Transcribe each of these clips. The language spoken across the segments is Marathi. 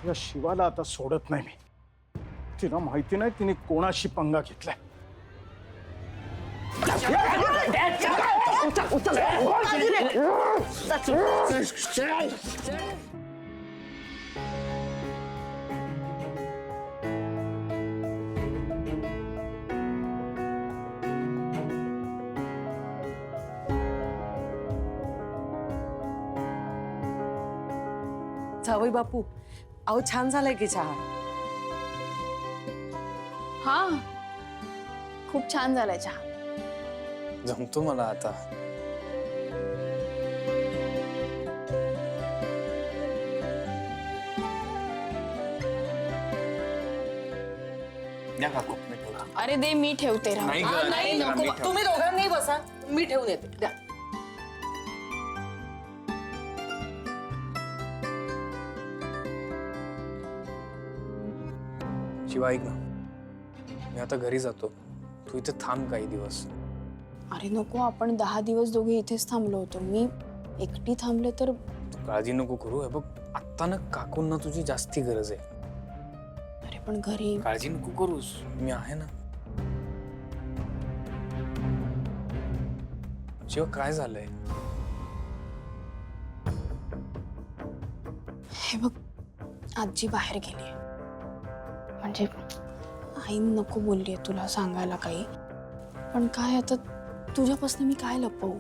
या शिवाला आता सोडत नाही मी. तिला माहिती नाही तिने कोणाशी पंगा घेतलाय. जावई बापू, अहो छान झालाय की चहा. हा, खूप छान झालाय चहा. जमतो मला आता. या काकू, मी ठेवतो. अरे दे, मी ठेवते. राहू. नाही हा, गं, नाही जरा नको, मी ठेवतो. तुम्ही दोघांनी बसा, मी ठेवून येते. द्या. शिवा ऐक ना, मी आता घरी जातो. तू इथे थांब काही दिवस. अरे नको, आपण 10 दिवस दोघे इथेच थांबलो होतो. मी एकटी थांबले तर. तू काळजी नको करू. हे बघ, आत्ता ना काकूंना तुझी जास्ती गरज आहे. अरे पण घरी. काळजी नको करूस, मी आहे ना. शिवा काय झालंय? हे बघ, आजी बाहेर गेली. म्हणजे आई नको बोलली तुला सांगायला काही. पण काय आता तुझ्यापासून मी काय लपवू.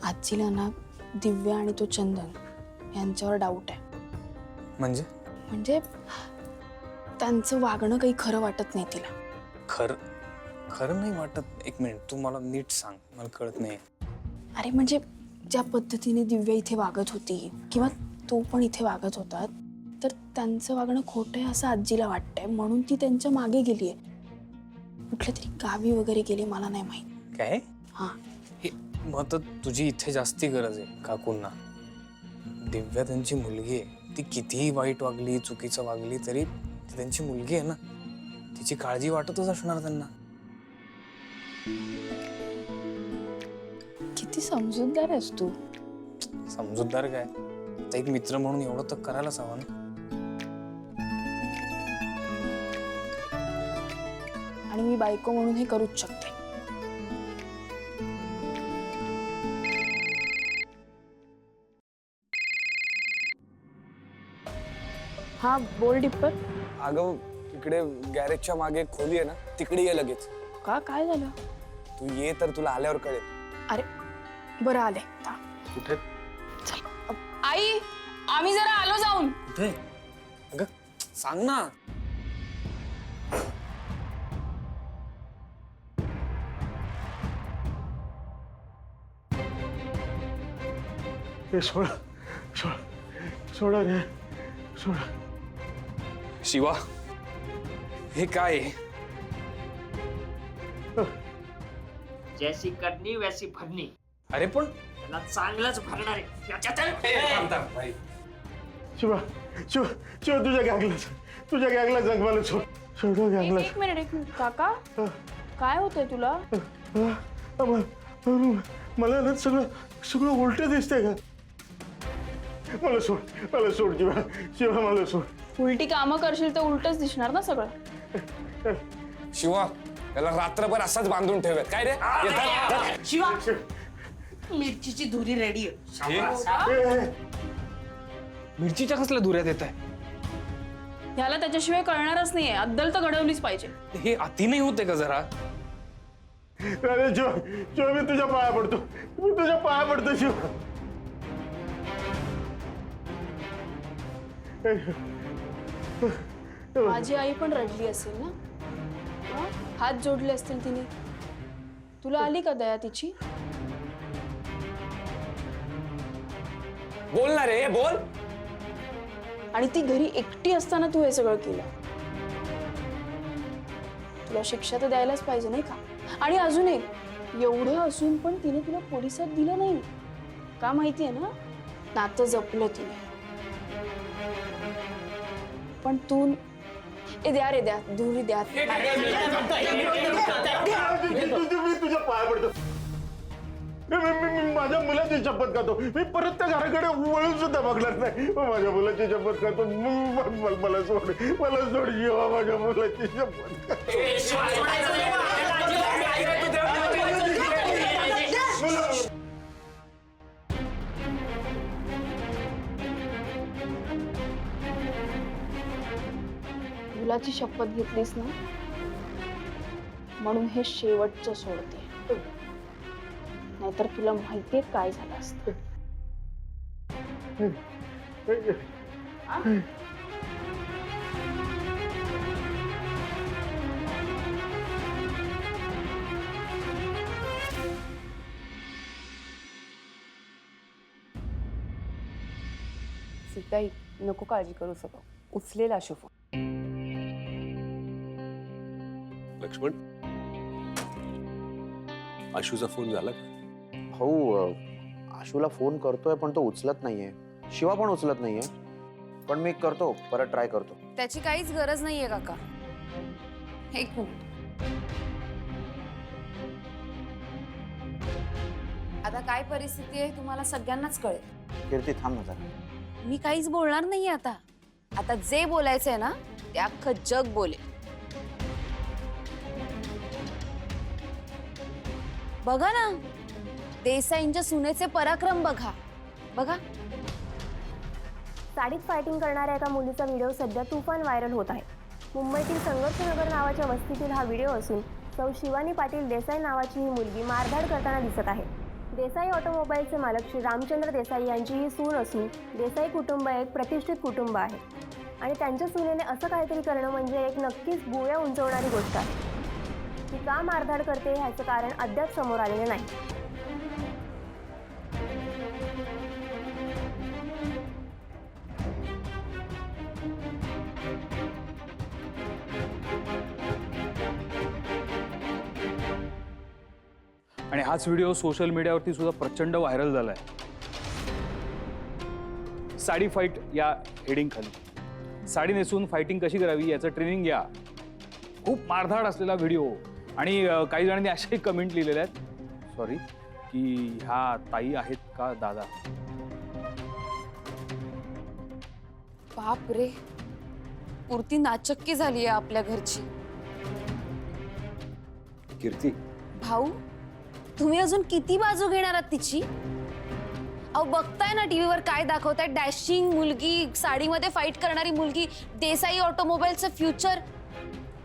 आजीला ना दिव्या आणि तो चंदन यांच्यावर डाऊट आहे. म्हणजे त्यांचं वागणं काही खरं वाटत नाही तिला. खरं नाही वाटत? एक मिनिट, तू मला नीट सांग, मला कळत नाही. अरे म्हणजे ज्या पद्धतीने दिव्या इथे वागत होती किंवा तो पण इथे वागत होता, तर त्यांचं वागणं खोटं आहे असं आजीला वाटतंय. म्हणून ती त्यांच्या मागे गेलीये. कुठल्या तरी गावी वगैरे गेली, मला नाही माहित. काय? हा, हे मग तर तुझी इथे जास्ती गरज आहे काकूंना. दिव्या त्यांची मुलगी आहे. ती कितीही वाईट वागली, चुकीचं वागली तरी ती त्यांची मुलगी आहे ना. तिची काळजी वाटतच असणार त्यांना. किती समजूतदार आहेस तू. समजूतदार काय, आता एक मित्र म्हणून एवढं तर करायलाच हवं ना. आणि मी बायको म्हणून हे करूच शकते. हा बोल डिप्पर. अगं, इकडे गॅरेजच्या मागे एक खोली आहे ना, तिकडे ये लगेच. का, काय झालं? तू ये तर तुला आल्यावर कळेल. अरे बरं, आले. कुठे? आई, आम्ही जरा आलो जाऊन. कुठे? अगं सांग ना. हे सोडा सोडा सोडा रे, सोडा. शिवा, हे काय आहे? जैसी करनी वैसी भरनी. अरे पण त्याला चांगलंच भरणार आहे. याच्यात शिवा शिवा शिवा, तुझ्या गॅंगला जगवायला सोड. सोडा गॅंगला. एक मिनिट. काका, काय होतंय तुला? मला ना सगळं उलट दिसतंय का. मला सोड शिवा, शिवा मला सोड. उलटी कामं करशील तर उलटच दिसणार ना सगळं. शिवा, त्याला रात्रभर असाच बांधून ठेवूयात काय रे. येतात. शिवा, मिरचीची धुरी रेडी आहे. मिरचीच्या कसल्या दुऱ्यात येत आहे? ह्याला त्याच्याशिवाय कळणारच नाहीये. अद्दल तर घडवलीच पाहिजे. हे अति नाही होते का जरा? अरे शिवा, मी तुझ्या पाया पडतो शिवा. माझी आई पण रडली असेल ना. हं? हात जोडले असतील तिने. तुला आली का दया तिची? बोल ना रे, बोल. आणि ती घरी एकटी असताना तू हे सगळं केलं. तुला शिक्षा तर द्यायलाच पाहिजे नाही का. आणि अजून एक, एवढं असून पण तिने तुला पोलिसात दिलं नाही का. माहितीये ना, नातं जपलं तिने. पण तू द्या रे, द्या धुरी द्या. मी तुझ्या पाया पडतो. मी माझ्या मुलाची शपथ खातो. मी परत त्या घराकडे वळून सुद्धा बघणार नाही. माझ्या मुलाची शपथ खातो. मला सोड, मला सोड जीवा, माझ्या मुलाची शपथ खातो. मुलाची शपथ घेतलीस ना, म्हणून हे शेवटचं सोडते. नाहीतर तुला माहितीये काय झालं असतं. सीताई नको काळजी करू सगळं उचलेला शुभ. लक्ष्मण, आशूचा फोन झाला का? हो, आशूला फोन करतोय पण तो उचलत नाहीये. शिवा पण उचलत नाहीये. पण मी करतो, परत ट्राय करतो. त्याची काहीच गरज नाहीये काका. एक मिनिट. आता काय परिस्थिती आहे तुम्हाला सगळ्यांनाच कळेल. कीर्ती थांब ना जरा. मी काहीच बोलणार नाहीये आता. आता जे बोलायचंय ना ते अख्खं जग बोलेल. बघा ना, देसाईंच्या सुनेचे पराक्रम बघा बघा. साडीत फायटिंग करणाऱ्या एका मुलीचा व्हिडिओ सध्या तुफान व्हायरल होत आहे. मुंबईतील संघर्षनगर नावाच्या वस्तीतील हा व्हिडिओ असून सौ शिवानी पाटील देसाई नावाची ही मुलगी मारधाड करताना दिसत आहे. देसाई ऑटोमोबाईलचे मालक श्री रामचंद्र देसाई यांची ही सून असून देसाई कुटुंब एक प्रतिष्ठित कुटुंब आहे आणि त्यांच्या सुनेने असं काहीतरी करणं म्हणजे एक नक्कीच भुवया उंचवणारी गोष्ट आहे. ती का मारधाड करते ह्याचं कारण अद्याप समोर आलेलं नाही. आणि हाच व्हिडिओ सोशल मीडियावरती सुद्धा प्रचंड व्हायरल झालाय. साडी फाईट या हेडिंग खाली साडी नेसून फायटिंग कशी करावी याचं ट्रेनिंग घ्या. खूप मारधाड असलेला व्हिडिओ. आणि काही जणांनी अशाही कमेंट लिहिलेल्या आहेत, सॉरी, की ह्या ताई आहेत का दादा. बाप रे, पुरती नाचक्की झाली आहे आपल्या घरची. कीर्ती, भाऊ, तुम्ही अजून किती बाजू घेणार आहात तिची. अहो बघताय ना टीव्हीवर काय दाखवताय. डॅशिंग मुलगी, साडीमध्ये फाईट करणारी मुलगी, देसाई ऑटोमोबाईलचं फ्युचर.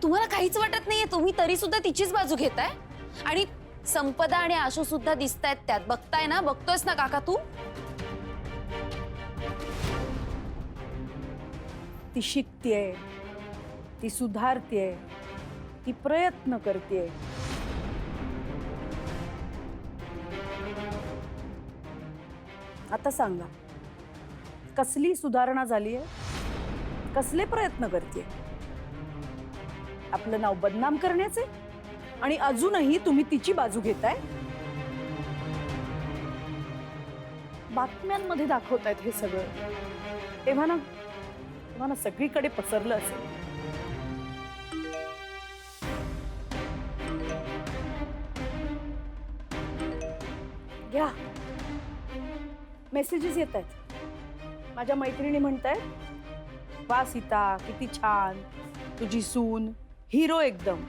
तुम्हाला काहीच वाटत नाहीये. तुम्ही तरी सुद्धा तिचीच बाजू घेताय. आणि संपदा आणि आशू सुद्धा दिसतायत त्यात. बघताय ना, बघतोयस ना काका तू. ती शिकतेय, ती सुधारतेय, ती प्रयत्न करतेय. आता सांगा, कसली सुधारणा झाली आहे, कसले प्रयत्न करते. आपलं नाव बदनाम करण्याचे आणि अजूनही तुम्ही तिची बाजू घेताय. बातम्यांमध्ये दाखवतायत हे सगळं. तेव्हा ना सगळीकडे पसरलं असेल. घ्या, मेसेजेस येत आहेत. माझ्या मैत्रिणी म्हणतायत, वा सीता किती छान, तुझी सून हिरो एकदम.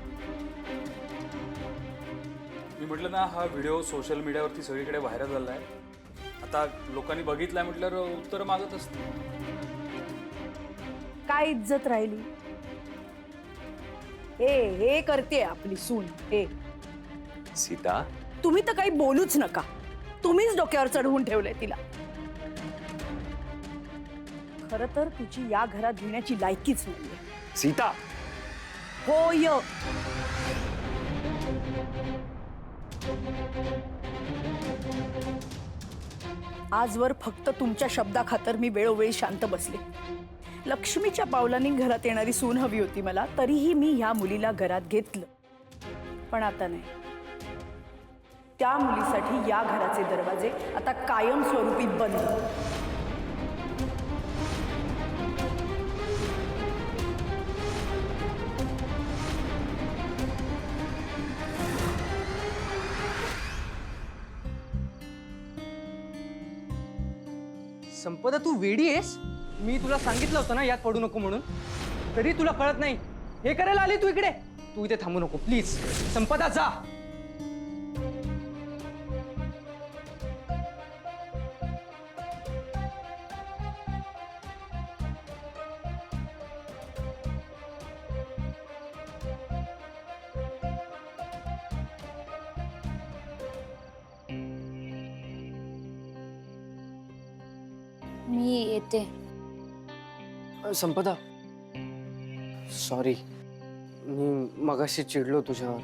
मी म्हटलं ना, हा व्हिडिओ सोशल मीडियावरती सगळीकडे व्हायरल झालाय. आता लोकांनी बघितलाय म्हटल्यावर उत्तर मागत असते. काय इज्जत राहिली. हे करते आपली सून. हे सीता, तुम्ही तर काही बोलूच नका. तुम्हीच डोक्यावर चढवून ठेवलंय तिला. खर तर तिची या घरात घेण्याची लायकीच नाहीये. सीता, होय. आजवर फक्त तुमच्या शब्दाखातर मी वेळोवेळी शांत बसले. लक्ष्मीच्या पावलांनी घरात येणारी सून हवी होती मला, तरीही मी ह्या मुलीला घरात घेतलं. पण आता नाही. त्या मुलीसाठी या घराचे दरवाजे आता कायमस्वरूपी बंद. संपदा तू वेडी आहेस? मी तुला सांगितलं होतं ना यात पडू नको म्हणून, तरी तुला कळत नाही. हे करायला आली तू इकडे. तू इथे थांबू नको प्लीज. संपदा जा. मी येते. संपदा सॉरी, मी मगाशी चिडलो तुझ्यावर.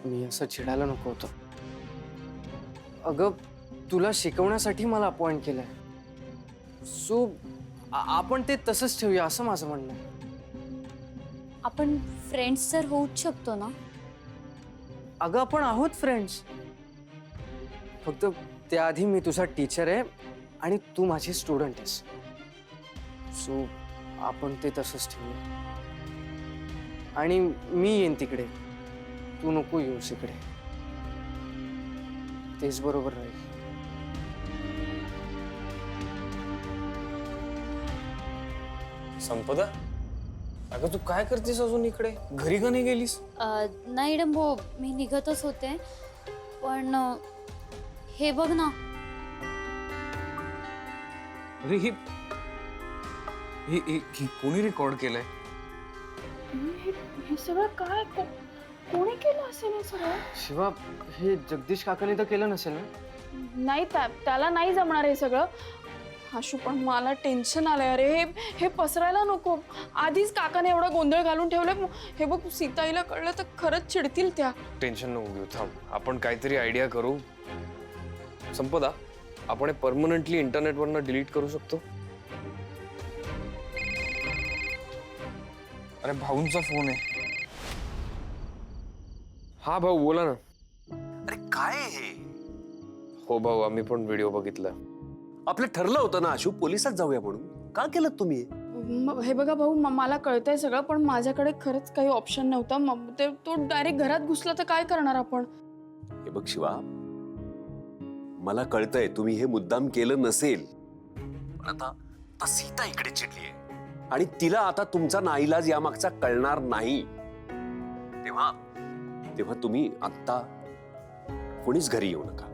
मी असं चिडायला नको होतं. अगं तुला शिकवण्यासाठी मला अपॉइंट केलंय, सो आपण ते तसंच ठेवूया असं माझं म्हणणं आहे. आपण फ्रेंड्स तर होऊच शकतो ना. अगं आपण आहोत फ्रेंड्स, फक्त त्याआधी मी तुझा टीचर आहे आणि तू माझी स्टुडंट आहेस. सो आपण ते तसंच ठेवूया. आणि मी येईन तिकडे, तू नको येऊस इकडे. तेच बरोबर राहील. संपदा, अगं तू काय करतेस अजून इकडे? घरी का नाही गेलीस? नाही डंबो, मी निघतच होते, पण हे बघ ना. अरे ही कोणी रेकॉर्ड केलंय? हे सगळं काय कोणी केलं असेल हे सगळं? शिवा, हे जगदीश काकाने तर केलं नसेल ना? नाही, त्याला नाही जमणार हे सगळं. आशू, पण मला टेन्शन आलंय. अरे हे पसरायला नको. आधीच काकाने एवढा गोंधळ घालून ठेवलाय. हे बघ, सीताईला कळलं तर खरंच चिडतील त्या. टेन्शन नको घेऊ, थांब. आपण काहीतरी आयडिया करू. संपदा, आपण परमनंटली इंटरनेटवरनं डिलीट करू शकतो. अरे भाऊंचा फोन आहे. हा भाऊ, बोला ना. अरे काय हे? हो भाऊ, आम्ही पण व्हिडिओ बघितला. आपलं ठरलं होतं ना आशू, पोलिसात जाऊया म्हणून. का केलं तुम्ही? हे बघा भाऊ, मला कळतंय सगळं, पण माझ्याकडे खरंच काही ऑप्शन नव्हता. तो डायरेक्ट घरात घुसला तर काय करणार आपण? हे बघ शिवा, मला कळतंय तुम्ही हे मुद्दाम केलं नसेल, पण आता सीता इकडे चिडलीये आणि तिला आता तुमचा नाईलाज यामागचा कळणार नाही. तेव्हा तुम्ही आता कोणीच घरी येऊ नका.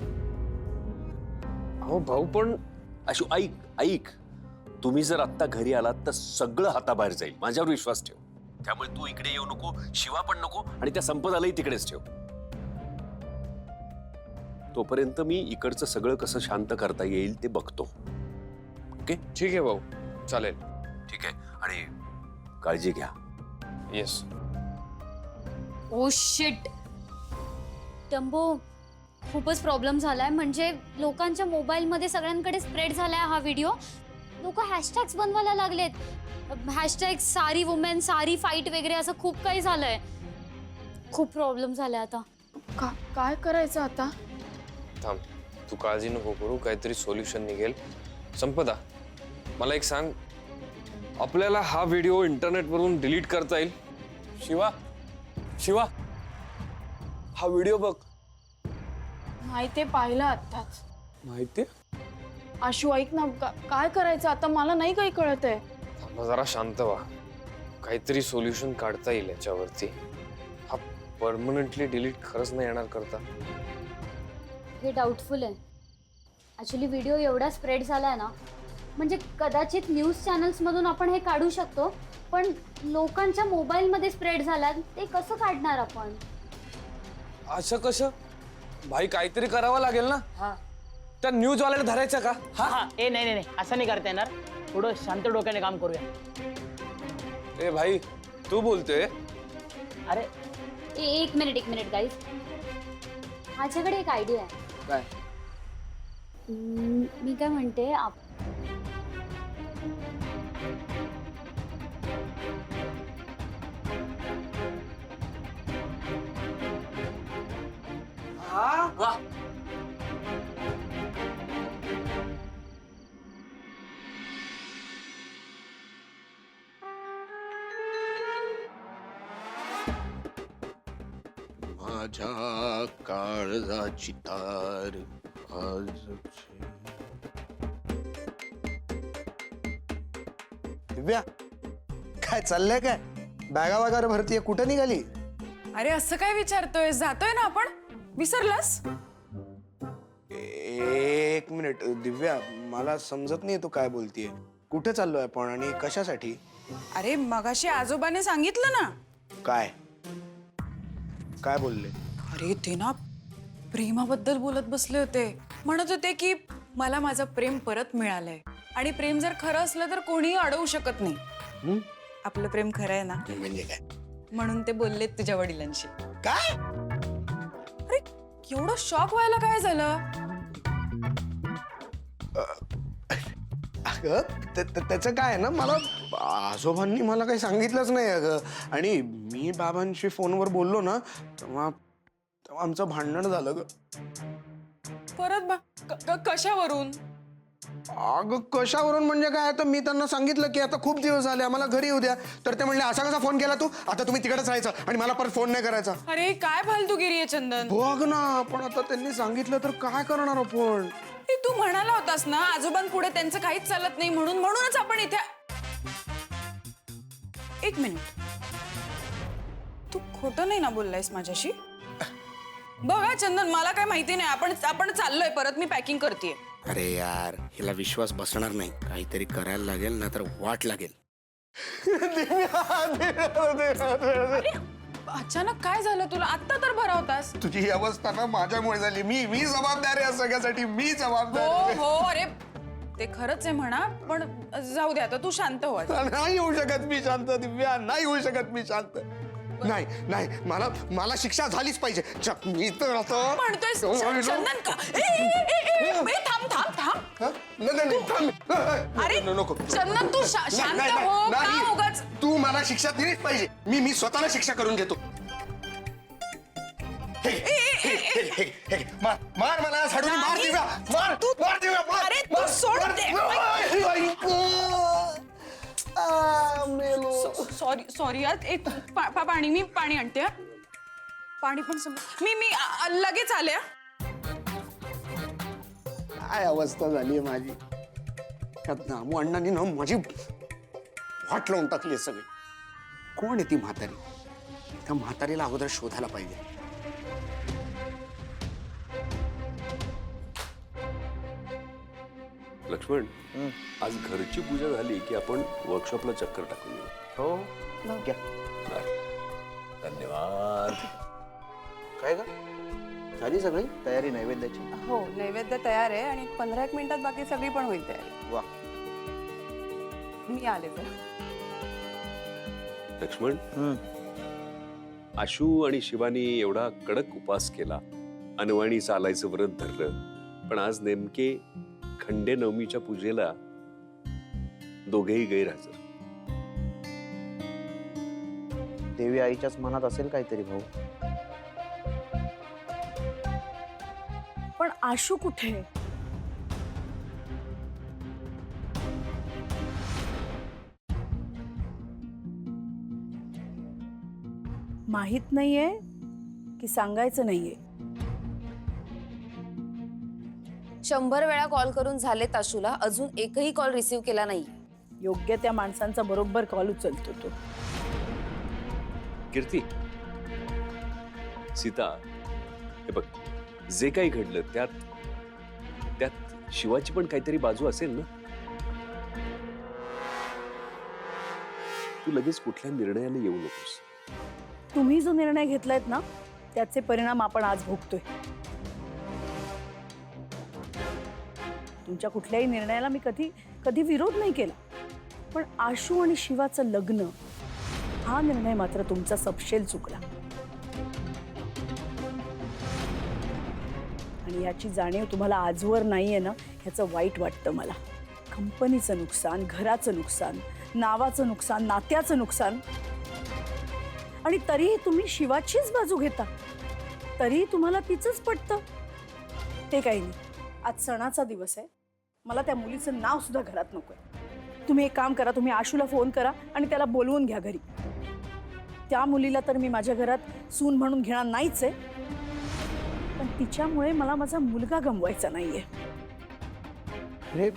हो भाऊ, पण आशू ऐक, तुम्ही जर आत्ता घरी आलात तर सगळं हाताबाहेर जाईल. माझ्यावर विश्वास ठेव. त्यामुळे तू इकडे येऊ नको, शिवा पण नको, आणि त्या संपदालाही तिकडेच ठेव. तोपर्यंत मी इकडचं सगळं कसं शांत करता येईल ते बघतो. ओके? ठीक आहे भाऊ, चालेल. ठीक आहे, आणि काळजी घ्या. येस. ओ शिट डंबो, खूपच प्रॉब्लेम झालाय. म्हणजे लोकांच्या मोबाईलमध्ये सगळ्यांकडे स्प्रेड झालाय हा व्हिडिओ. लोक हॅशटॅग्स बनवायला लागलेत. हॅशटॅग सारी वुमेन, सारी फाईट वगैरे असं खूप काही झालंय. खूप प्रॉब्लेम झालाय आता. काय करायचं आता? थांब, तू काळजी नको करू, काहीतरी सोल्युशन निघेल. संपदा, मला एक सांग, आपल्याला हा व्हिडिओ इंटरनेटवरून डिलीट करता येईल? शिवा, हा व्हिडिओ बघ. माहितीये, पाहिलं आत्ताच. माहितीये? आशू ऐक ना, काय करायचं आता? मला नाही काही कळत आहे. थांबा, जरा शांत व्हा. काहीतरी सोल्युशन काढता येईल याच्यावरती. हा परमनंटली डिलीट खरंच नाही येणार करता. हे डाऊटफुल आहे. ॲक्च्युली व्हिडिओ एवढा स्प्रेड झालाय ना, म्हणजे कदाचित न्यूज चॅनल्समधून आपण हे काढू शकतो, पण लोकांच्या मोबाईलमध्ये स्प्रेड झाला, ते कसं काढणार आपण? असं कसं? भाई, काहीतरी करावं लागेल ना. त्या न्यूज वाल्याला धरायचं का? ए नाही, असं नाही करता येणार. थोडं शांत डोक्याने काम करूया. ए भाई, तू बोलतोय? अरे एक मिनिट गाईज, माझ्याकडे एक आयडिया आहे. काय? मी काय म्हणते, माझ्या काळजाची तार आज दिव्या काय चाललंय काय? बॅगा वगैरे भरतीये, कुठं निघाली? अरे असं काय विचारतोय? जातोय ना आपण. विसरलास? एक मिनिट दिव्या, मला समजत नाही तू काय बोलतीये. कुठे चाललोय आपण आणि कशासाठी? अरे मगाशी आजोबाने सांगितलं ना. काय काय बोलले? अरे ते ना प्रेमाबद्दल बोलत बसले होते. म्हणत होते की मला माझं प्रेम परत मिळालंय आणि प्रेम जर खरं असलं तर कोणीही अडवू शकत नाही. आपलं प्रेम खरं आहे ना. म्हणजे काय? म्हणून ते बोललेत तुझ्या वडिलांशी. काय? अरे एवढं शॉक व्हायला काय झालं? अगं त्याचं काय आहे ना, मला आजोबांनी मला काही सांगितलंच नाही अगं. आणि मी बाबांशी फोनवर बोललो ना तेव्हा आमचं भांडण झालं ग. परत कशावरून? अगं कशावरून म्हणजे काय, तर मी त्यांना सांगितलं की आता खूप दिवस झाले, आम्हाला घरी येऊ द्या. तर ते म्हणले असा कसा फोन केला तू, आता तुम्ही तिकडेच राहायचं आणि मला परत फोन नाही करायचा. अरे काय फालतूगिरी आहे चंदन. बघ ना, पण आता त्यांनी सांगितलं तर काय करणार आपण? तू म्हणाला होतास ना आजोबांपुढे त्यांचं काहीच चालत नाही म्हणूनच आपण इथे. एक मिनिट, तू खोटं नाही ना बोललायस माझ्याशी? बघा चंदन, मला काय माहिती नाही. आपण चाललोय परत. मी पॅकिंग करतेय. अरे यार, हिला विश्वास बसणार नाही. काहीतरी करायला लागेल ना तर वाट लागेल. अचानक काय झालं तुला? आत्ता तर बरा होतास. तुझी ही अवस्था ना माझ्यामुळे झाली. मी जबाबदार आहे सगळ्यासाठी. मी जबाबदार. हो अरे ते खरंच आहे म्हणा, पण जाऊ दे आता. तू शांत हो. नाही होऊ शकत मी शांत दिव्या, नाही होऊ शकत मी शांत. नाही नाही, मला शिक्षा झालीच पाहिजे. मी तर आता म्हणतोय चंदन का? थांब. अरे नको चंदन, तू शांत हो. का उगाच? तू मला शिक्षा दिलीच पाहिजे. मी स्वतःला शिक्षा करून घेतो. मार मला साडून मार दिव्या. मार दिव्या. अरे तू सोड दे. सॉरी यार. एक पाणी, मी पाणी आणते. पाणी पण मी लगेच आले. काय अवस्था झाली आहे माझी. नामू अण्णांनी ना माझी वाट लावून टाकली सगळी. कोण आहे ती म्हातारी? त्या म्हातारीला अगोदर शोधायला पाहिजे. लक्ष्मण, आज घरची पूजा झाली की आपण वर्कशॉपला चक्कर टाकून येऊ. हो घ्या. धन्यवाद. काय ग, झाली सगळी तयारी नैवेद्याची? हो, नैवेद्य तयार आहे आणि 15-1 मिनिटात बाकी सगळी पण होईल तयारी. वा. मी आले तर. लक्ष्मण, आशू आणि शिवानी एवढा कडक उपवास केला, अनवाणी चालायचं व्रत धरलं, पण आज नेमके खंडे नवमीच्या पूजेला दोघेही गैरहजर. देवी आईच्याच मनात असेल काहीतरी भाऊ. पण आशू कुठे? माहित नाहीये की सांगायचं नाहीये? 100 वेळा कॉल करून झालेत आशूला, अजून एकही कॉल रिसीव्ह केला नाही. योग्य त्या माणसांचा बरोबर कॉल उचलतो तो. कीर्ती, सीता, हे बघ, जे काही घडलं त्यात शिवाची पण काहीतरी बाजू असेल ना. तू लगेच कुठल्या निर्णयाला येऊ नकोस. तुम्ही जो निर्णय घेतलायत ना त्याचे परिणाम आपण आज भोगतोय. तुमच्या कुठल्याही निर्णयाला मी कधी विरोध नाही केला, पण आशू आणि शिवाचं लग्न हा निर्णय मात्र तुमचा सपशेल चुकला. आणि याची जाणीव तुम्हाला आजवर नाहीये ना, ह्याचं वाईट वाटतं मला. कंपनीचं नुकसान, घराचं नुकसान, नावाचं नुकसान, नात्याचं नुकसान, आणि तरीही तुम्ही शिवाचीच बाजू घेता. तरीही तुम्हाला तिचंच पटतं. ते काही नाही, आज सणाचा दिवस आहे. मला त्या मुलीचं नाव सुद्धा घरात नकोय. तुम्ही एक काम करा, तुम्ही आशूला फोन करा आणि त्याला बोलवून घ्या घरी. त्या मुलीला तर मी माझ्या घरात सून म्हणून घेणार नाहीच आहे, पण तिच्यामुळे मला माझा मुलगा गमवायचा नाहीये. अरे